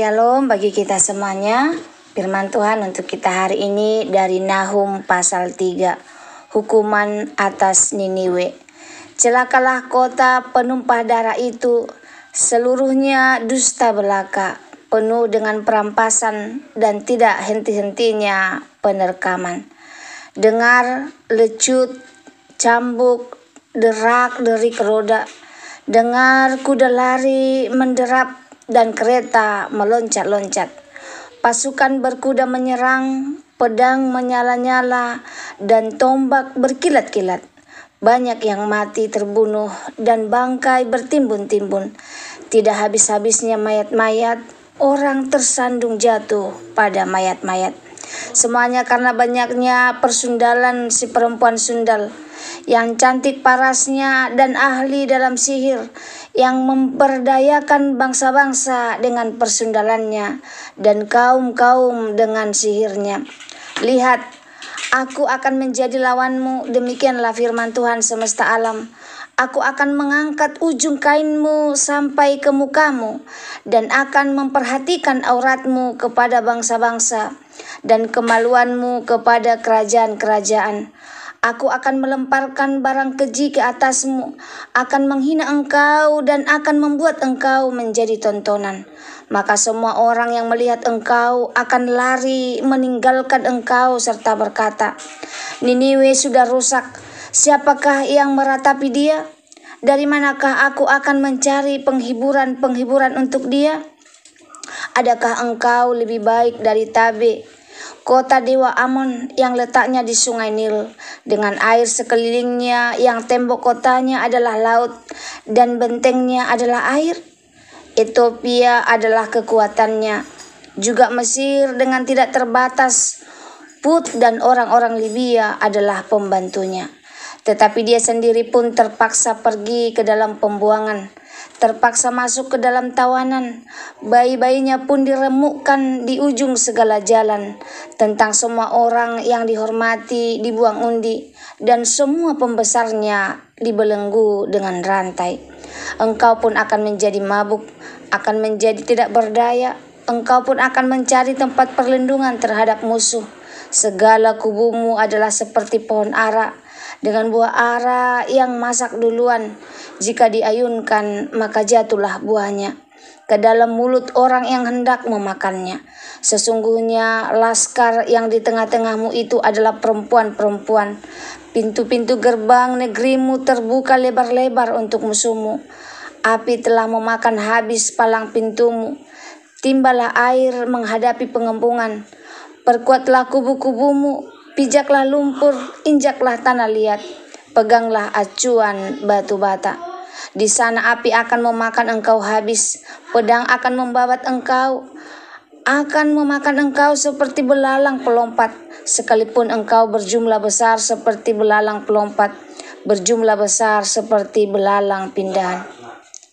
Shalom bagi kita semuanya. Firman Tuhan untuk kita hari ini dari Nahum pasal 3. Hukuman atas Niniwe. Celakalah kota penumpah darah itu, seluruhnya dusta belaka, penuh dengan perampasan dan tidak henti-hentinya penerkaman. Dengar lecut, cambuk, derak-derik roda. Dengar kuda lari menderap dan kereta meloncat-loncat. Pasukan berkuda menyerang, pedang menyala-nyala, dan tombak berkilat-kilat. Banyak yang mati terbunuh dan bangkai bertimbun-timbun. Tidak habis-habisnya mayat-mayat, orang tersandung jatuh pada mayat-mayat. Semuanya karena banyaknya persundalan si perempuan sundal, yang cantik parasnya dan ahli dalam sihir, yang memperdayakan bangsa-bangsa dengan persundalannya dan kaum-kaum dengan sihirnya. Lihat, aku akan menjadi lawanmu, demikianlah firman Tuhan semesta alam. Aku akan mengangkat ujung kainmu sampai ke mukamu, dan akan memperhatikan auratmu kepada bangsa-bangsa, dan kemaluanmu kepada kerajaan-kerajaan. Aku akan melemparkan barang keji ke atasmu, akan menghina engkau dan akan membuat engkau menjadi tontonan. Maka semua orang yang melihat engkau akan lari meninggalkan engkau serta berkata, Niniwe sudah rusak, siapakah yang meratapi dia? Dari manakah aku akan mencari penghiburan-penghiburan untuk dia? Adakah engkau lebih baik dari Tabe, kota dewa Amon yang letaknya di sungai Nil, dengan air sekelilingnya, yang tembok kotanya adalah laut dan bentengnya adalah air? Ethiopia adalah kekuatannya, juga Mesir dengan tidak terbatas. Put dan orang-orang Libya adalah pembantunya. Tetapi dia sendiri pun terpaksa pergi ke dalam pembuangan, terpaksa masuk ke dalam tawanan. Bayi-bayinya pun diremukkan di ujung segala jalan. Tentang semua orang yang dihormati dibuang undi, dan semua pembesarnya dibelenggu dengan rantai. Engkau pun akan menjadi mabuk, akan menjadi tidak berdaya. Engkau pun akan mencari tempat perlindungan terhadap musuh. Segala kubumu adalah seperti pohon ara, dengan buah ara yang masak duluan. Jika diayunkan, maka jatuhlah buahnya ke dalam mulut orang yang hendak memakannya. Sesungguhnya laskar yang di tengah-tengahmu itu adalah perempuan-perempuan. Pintu-pintu gerbang negerimu terbuka lebar-lebar untuk musuhmu. Api telah memakan habis palang pintumu. Timbalah air menghadapi pengempungan. Perkuatlah kubu-kubumu, pijaklah lumpur, injaklah tanah liat, peganglah acuan batu bata. Di sana api akan memakan engkau habis, pedang akan membabat engkau, akan memakan engkau seperti belalang pelompat, sekalipun engkau berjumlah besar seperti belalang pelompat, berjumlah besar seperti belalang pindahan.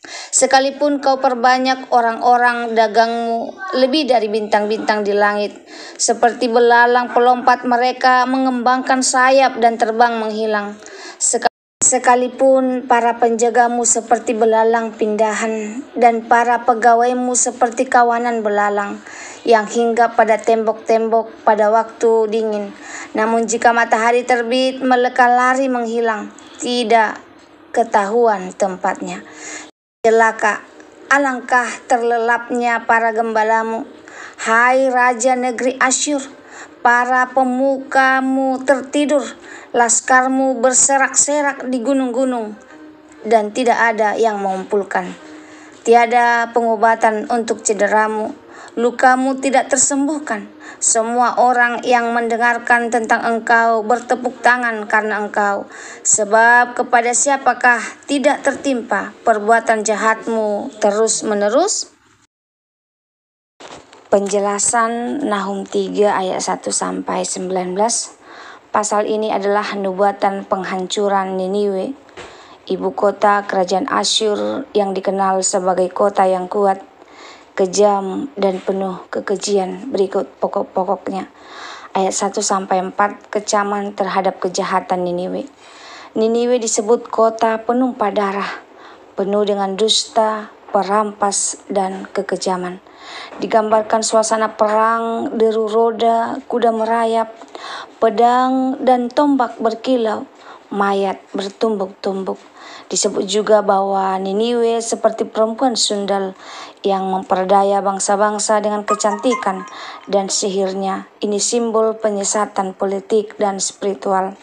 Sekalipun kau perbanyak orang-orang dagangmu lebih dari bintang-bintang di langit, seperti belalang pelompat mereka mengembangkan sayap dan terbang menghilang. Sekalipun para penjagamu seperti belalang pindahan, dan para pegawaimu seperti kawanan belalang yang hinggap pada tembok-tembok pada waktu dingin. Namun jika matahari terbit, mereka lari menghilang, tidak ketahuan tempatnya. Celaka, alangkah terlelapnya para gembalamu, hai raja negeri Asyur. Para pemukamu tertidur, laskarmu berserak-serak di gunung-gunung, dan tidak ada yang mengumpulkan. Tiada pengobatan untuk cederamu, lukamu tidak tersembuhkan. Semua orang yang mendengarkan tentang engkau bertepuk tangan karena engkau, sebab kepada siapakah tidak tertimpa perbuatan jahatmu terus-menerus? Penjelasan Nahum 3 ayat 1-19. Pasal ini adalah nubuatan penghancuran Niniwe, ibu kota kerajaan Asyur yang dikenal sebagai kota yang kuat, kejam, dan penuh kekejian. Berikut pokok-pokoknya. Ayat 1-4, kecaman terhadap kejahatan Niniwe. Niniwe disebut kota penumpah darah, penuh dengan dusta, perampas, dan kekejaman. Digambarkan suasana perang, deru roda, kuda merayap, pedang dan tombak berkilau, mayat bertumbuk-tumbuk. Disebut juga bahwa Niniwe seperti perempuan sundal yang memperdaya bangsa-bangsa dengan kecantikan dan sihirnya. Ini simbol penyesatan politik dan spiritual.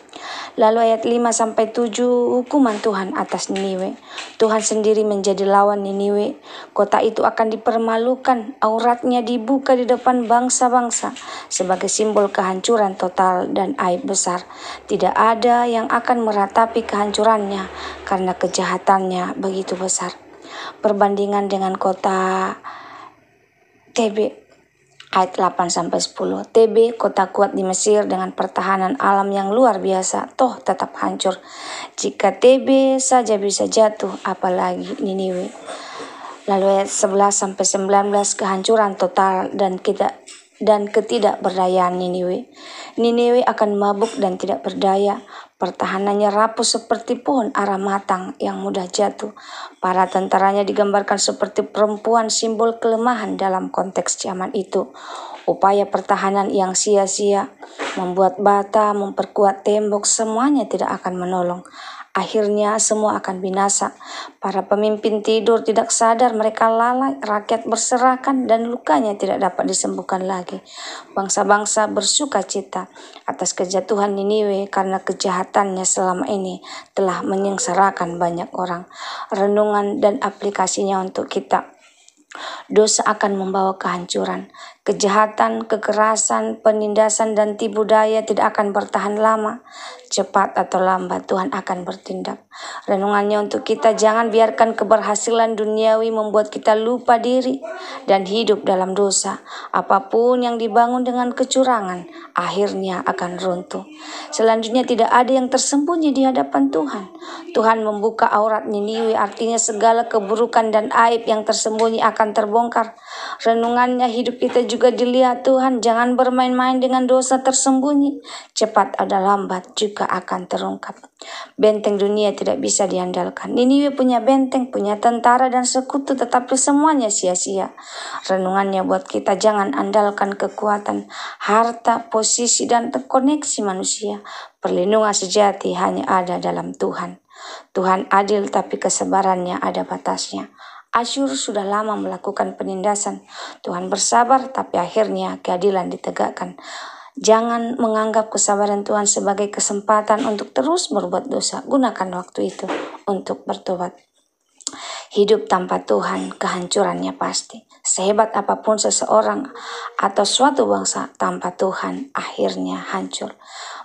Lalu ayat 5-7, hukuman Tuhan atas Niniwe. Tuhan sendiri menjadi lawan Niniwe. Kota itu akan dipermalukan, auratnya dibuka di depan bangsa-bangsa sebagai simbol kehancuran total dan aib besar. Tidak ada yang akan meratapi kehancurannya karena kejahatannya begitu besar. Perbandingan dengan kota TB ayat 8-10. TB, kota kuat di Mesir dengan pertahanan alam yang luar biasa, toh tetap hancur. Jika TB saja bisa jatuh, apalagi Niniwe. Lalu ayat 11-19, kehancuran total dan ketidakberdayaan Niniwe. Niniwe akan mabuk dan tidak berdaya. Pertahanannya rapuh seperti pohon ara matang yang mudah jatuh. Para tentaranya digambarkan seperti perempuan, simbol kelemahan dalam konteks zaman itu. Upaya pertahanan yang sia-sia, membuat bata, memperkuat tembok, semuanya tidak akan menolong. Akhirnya semua akan binasa. Para pemimpin tidur tidak sadar, mereka lalai, rakyat berserakan dan lukanya tidak dapat disembuhkan lagi. Bangsa-bangsa bersuka cita atas kejatuhan Niniwe karena kejahatannya selama ini telah menyengsarakan banyak orang. Renungan dan aplikasinya untuk kita. Dosa akan membawa kehancuran. Kejahatan, kekerasan, penindasan, dan tipu daya tidak akan bertahan lama. Cepat atau lambat Tuhan akan bertindak. Renungannya untuk kita, jangan biarkan keberhasilan duniawi membuat kita lupa diri dan hidup dalam dosa. Apapun yang dibangun dengan kecurangan, akhirnya akan runtuh. Selanjutnya tidak ada yang tersembunyi di hadapan Tuhan. Tuhan membuka aurat Niniwe, artinya segala keburukan dan aib yang tersembunyi akan terbongkar. Renungannya, hidup kita juga dilihat Tuhan, jangan bermain-main dengan dosa tersembunyi. Cepat atau lambat juga akan terungkap. Benteng dunia tidak bisa diandalkan. Niniwe punya benteng, punya tentara dan sekutu, tetapi semuanya sia-sia. Renungannya buat kita, jangan andalkan kekuatan, harta, posisi, dan koneksi manusia. Perlindungan sejati hanya ada dalam Tuhan. Tuhan adil tapi kesabarannya ada batasnya. Asyur sudah lama melakukan penindasan. Tuhan bersabar tapi akhirnya keadilan ditegakkan. Jangan menganggap kesabaran Tuhan sebagai kesempatan untuk terus berbuat dosa. Gunakan waktu itu untuk bertobat. Hidup tanpa Tuhan, kehancurannya pasti. Sehebat apapun seseorang atau suatu bangsa, tanpa Tuhan akhirnya hancur.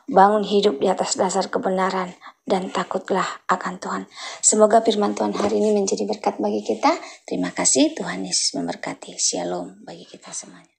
Bangun hidup di atas dasar kebenaran dan takutlah akan Tuhan. Semoga firman Tuhan hari ini menjadi berkat bagi kita. Terima kasih, Tuhan Yesus memberkati. Shalom bagi kita semuanya.